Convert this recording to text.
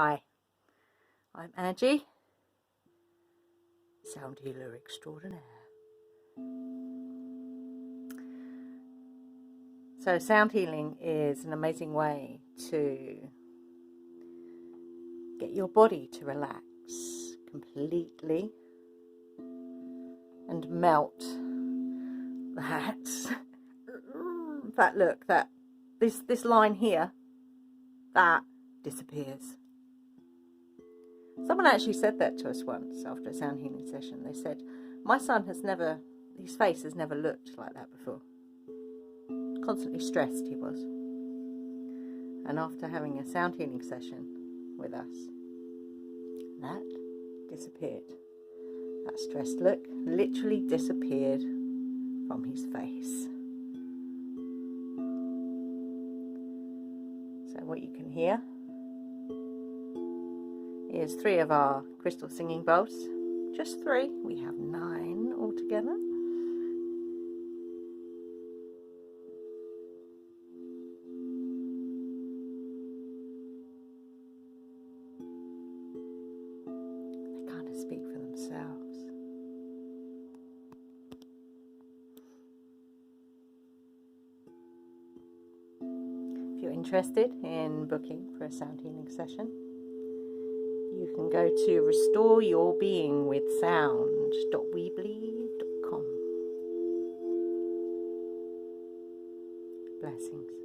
Hi, I'm Angie, sound healer extraordinaire. So sound healing is an amazing way to get your body to relax completely and melt this line here, that disappears. Someone actually said that to us once after a sound healing session. They said, my son his face has never looked like that before. Constantly stressed he was. And after having a sound healing session with us, that disappeared. That stressed look literally disappeared from his face. So what you can hear is 3 of our crystal singing bowls. Just 3. We have 9 altogether. They kind of speak for themselves. If you're interested in booking for a sound healing session, you can go to restoreyourbeingwithsound.weebly.com. Blessings.